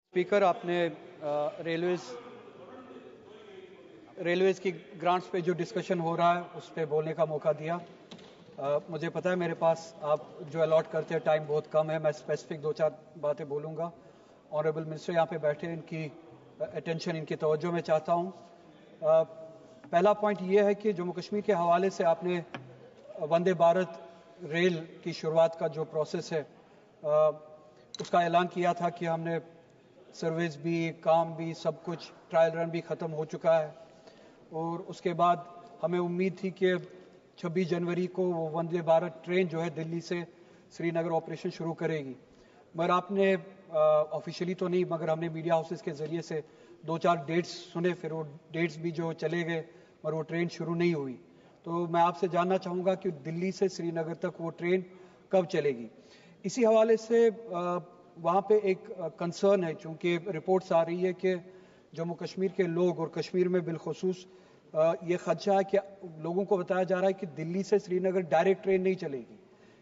Speaker, आपने railways की grants पे जो डिस्कशन हो रहा है उस पर बोलने का मौका दिया। मुझे पता है मेरे पास आप जो अलॉट करते हैं टाइम बहुत कम है। मैं स्पेसिफिक 2-4 बातें बोलूँगा। ऑनरेबल मिनिस्टर यहाँ पे बैठे, इनकी अटेंशन, इनकी तवज्जो मैं चाहता हूँ। पहला पॉइंट ये है कि जम्मू कश्मीर के हवाले से आपने वंदे भारत रेल की शुरुआत का जो प्रोसेस है उसका ऐलान किया था कि हमने सर्विस भी, काम भी, सब कुछ, ट्रायल रन भी ख़त्म हो चुका है और उसके बाद हमें उम्मीद थी कि 26 जनवरी को वो वंदे भारत ट्रेन जो है दिल्ली से श्रीनगर ऑपरेशन शुरू करेगी। मगर आपने ऑफिशियली तो नहीं, मगर हमने मीडिया हाउसेस के ज़रिए से 2-4 डेट्स सुने, फिर वो डेट्स भी जो चले गए मगर वो ट्रेन शुरू नहीं हुई। तो मैं आपसे जानना चाहूँगा कि दिल्ली से श्रीनगर तक वो ट्रेन कब चलेगी। इसी हवाले से वहाँ पे एक कंसर्न है, चूँकि रिपोर्ट्स आ रही है कि जम्मू कश्मीर के लोग और कश्मीर में बिलखुसूस ये खदशा है कि लोगों को बताया जा रहा है कि दिल्ली से श्रीनगर डायरेक्ट ट्रेन नहीं चलेगी।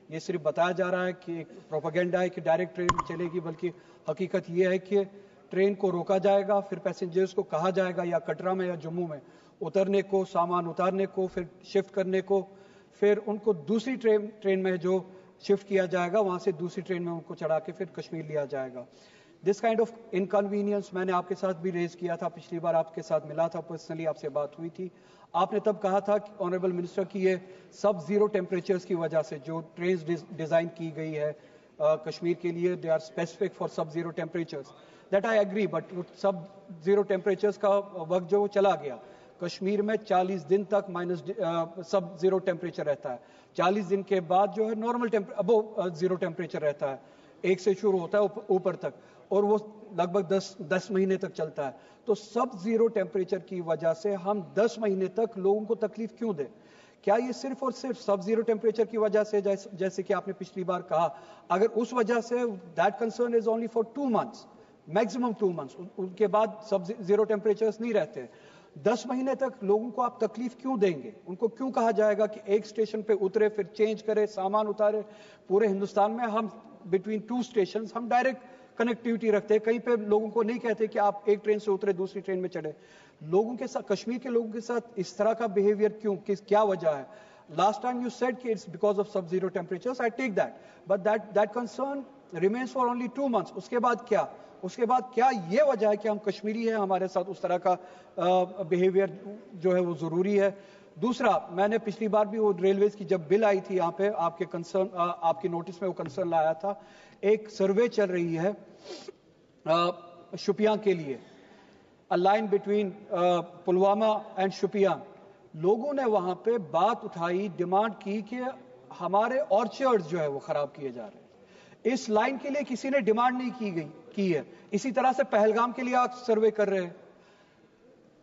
ये सिर्फ बताया जा रहा है कि एक प्रोपेगेंडा है कि डायरेक्ट ट्रेन चलेगी, बल्कि हकीकत ये है कि ट्रेन को रोका जाएगा, फिर पैसेंजर्स को कहा जाएगा या कटरा में या जम्मू में उतरने को, सामान उतारने को, फिर शिफ्ट करने को, फिर उनको दूसरी ट्रेन में जो शिफ्ट किया जाएगा वहाँ से दूसरी ट्रेन में उनको चढ़ा के फिर कश्मीर लिया जाएगा। दिस काइंड ऑफ इनकन्वीनियंस मैंने आपके साथ भी रेज किया था, पिछली बार आपके साथ मिला था, पर्सनली आपसे बात हुई थी। आपने तब कहा था कि ऑनरेबल मिनिस्टर की ये सब जीरो टेम्परेचर्स की वजह से जो ट्रेन डिज़ाइन की गई है कश्मीर के लिए, they are specific for sub zero temperatures. That I agree, but sub zero temperatures का वक्त जो चला गया। कश्मीर में 40 दिन तक सब जीरो टेम्परेचर रहता है। 40 दिन के बाद जो है नॉर्मल अबो जीरो टेम्परेचर रहता है, 1 से शुरू होता है ऊपर तक, और वो लगभग 10 महीने तक चलता है। तो सब जीरो टेम्परेचर की वजह से हम 10 महीने तक लोगों को तकलीफ क्यों दें? क्या ये सिर्फ और सिर्फ सब जीरो टेम्परेचर की वजह से, जैसे कि आपने पिछली बार कहा, अगर उस वजह say that concern is only for 2 months, maximum 2 months, उनके बाद सब जीरो टेम्परेचर्स नहीं रहते। 10 महीने तक लोगों को आप तकलीफ क्यों देंगे? उनको क्यों कहा जाएगा कि एक स्टेशन पे उतरे, फिर चेंज करे, सामान उतारे? पूरे हिंदुस्तान में हम बिटवीन 2 स्टेशन हम डायरेक्ट कनेक्टिविटी रखते हैं। कहीं पे लोगों को नहीं कहते कि आप एक ट्रेन से उतरे दूसरी ट्रेन में चढ़े। लोगों के साथ, कश्मीर के लोगों के साथ इस तरह का बिहेवियर क्यों? क्या वजह है? लास्ट टाइम यू सेड कि it's because of sub zero temperatures, I take that, but that concern remains for only 2 months. उसके बाद क्या? उसके बाद क्या ये वजह है कि हम कश्मीरी हैं, हमारे साथ उस तरह का बिहेवियर जो है वो ज़रूरी है? दूसरा, मैंने पिछली बार भी वो रेलवेज की जब बिल आई थी यहाँ पे, आपके कंसर्न, आपकी नोटिस में वो कंसर्न लाया था। एक सर्वे चल रही है शुपियां के लिए, a line between Pulwama and Shopian. लोगों ने वहां पे बात उठाई, डिमांड की कि हमारे ऑर्चर्ड्स जो है वो खराब किए जा रहे हैं। इस लाइन के लिए किसी ने डिमांड नहीं की है। इसी तरह से पहलगाम के लिए आप सर्वे कर रहे हैं,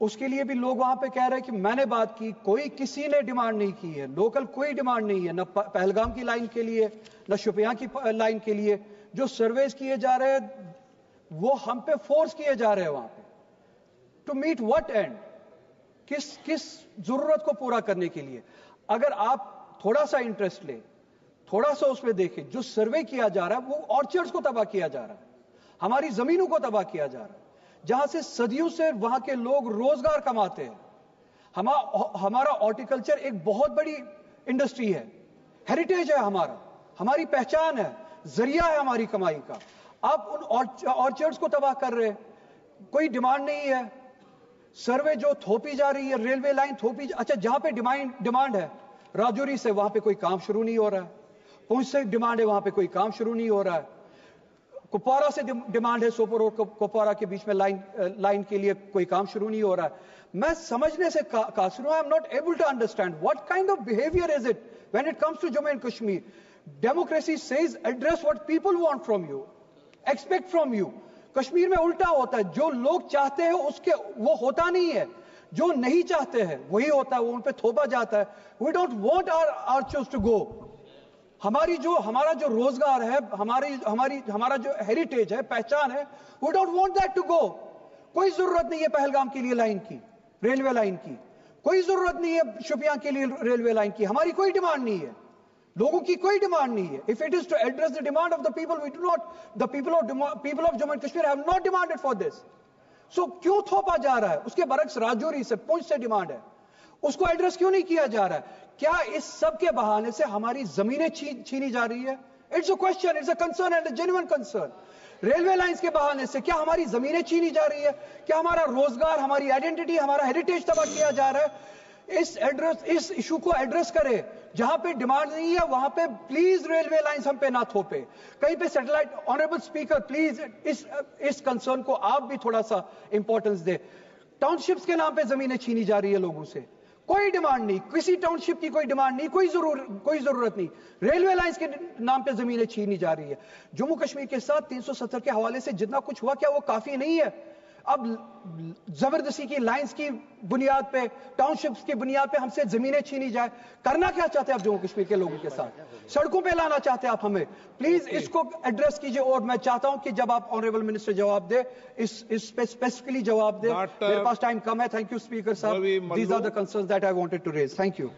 उसके लिए भी लोग वहां पे कह रहे हैं कि मैंने बात की, किसी ने डिमांड नहीं की है। लोकल कोई डिमांड नहीं है, न पहलगाम की लाइन के लिए, न शुपियां की लाइन के लिए। जो सर्वेस किए जा रहे हैं वो हम पे फोर्स किए जा रहे हैं वहां पे। To meet what end? किस जरूरत को पूरा करने के लिए? अगर आप थोड़ा सा इंटरेस्ट ले, थोड़ा सा उसमें देखें, जो सर्वे किया जा रहा है वो ऑर्चर्ड्स को तबाह किया जा रहा है, हमारी जमीनों को तबाह किया जा रहा है, जहां से सदियों से वहां के लोग रोजगार कमाते हैं। हमारा हॉर्टिकल्चर एक बहुत बड़ी इंडस्ट्री है, हेरिटेज है हमारा, हमारी पहचान है, जरिया है हमारी कमाई का। आप उन ऑर्चर्ड्स को तबाह कर रहे हैं। कोई डिमांड नहीं है। सर्वे जो थोपी जा रही है, रेलवे लाइन थोपी, अच्छा जहां पे डिमांड है, राजौरी से वहां पे कोई काम शुरू नहीं हो रहा है, पुंछ से डिमांड है, वहां पे कोई काम शुरू नहीं हो रहा है, कुपवारा से डिमांड है, सोपोर और कुपवारा के बीच में लाइन के लिए कोई काम शुरू नहीं हो रहा है। मैं समझने से कासिर हूं, I am not able to understand what kind of behaviour is it when it comes to Jammu and Kashmir. Democracy says address what people want from you, expect from you. Kashmir में उल्टा होता है, जो लोग चाहते हैं उसके वो होता नहीं है, जो नहीं चाहते हैं वही होता है, वो उन पे थोपा जाता है। We don't want our archers to go. हमारा जो रोजगार है, हमारा जो हेरिटेज है, पहचान है, we don't want that to go. कोई जरूरत नहीं है पहलगाम के लिए लाइन की, रेलवे लाइन की, कोई जरूरत नहीं है शुपियां के लिए रेलवे लाइन की, हमारी कोई डिमांड नहीं है। लोगों की कोई डिमांड नहीं है. If it is to address the demand of the people, we do not, the people of Jammu and Kashmir have not demanded for this. So क्यों थोपा जा रहा है? उसके बरक्स राजौरी से, पुंछ से डिमांड है, उसको एड्रेस क्यों नहीं किया जा रहा है? क्या इस सब के बहाने से हमारी जमीनें छीनी जा रही है? It's a question, it's a concern and a genuine concern. Railway lines के बहाने से क्या हमारी जमीनें छीनी जा रही है? क्या हमारा रोजगार, हमारी आइडेंटिटी, हमारा हेरिटेज तबाह किया जा रहा है? इस इशू को एड्रेस करे. जहां पे डिमांड नहीं है वहां पे प्लीज रेलवे लाइंस हम पे ना थोपे. कहीं पे सैटेलाइट. ऑनरेबल स्पीकर, प्लीज इस कंसर्न को आप भी थोड़ा सा इंपॉर्टेंस दे. टाउनशिप्स के नाम पे जमीनें छीनी जा रही है लोगों से. कोई डिमांड नहीं, किसी टाउनशिप की कोई डिमांड नहीं, कोई जरूरत नहीं. रेलवे लाइंस के नाम पे जमीनें छीनी जा रही है. जम्मू कश्मीर के साथ 370 के हवाले से जितना कुछ हुआ, क्या वो काफी नहीं है? अब जबरदस्ती की लाइंस की बुनियाद पे, टाउनशिप्स की बुनियाद पे हमसे जमीनें छीनी जाए. करना क्या चाहते हैं आप जम्मू कश्मीर के लोगों के साथ? सड़कों पे लाना चाहते हैं आप हमें? प्लीज इसको एड्रेस कीजिए. और मैं चाहता हूं कि जब आप ऑनरेबल मिनिस्टर जवाब दे, इस पे स्पेसिफिकली जवाब दे. मेरे पास टाइम कम है. थैंक यू स्पीकर साहब. These are the concerns that I wanted to raise. Thank you.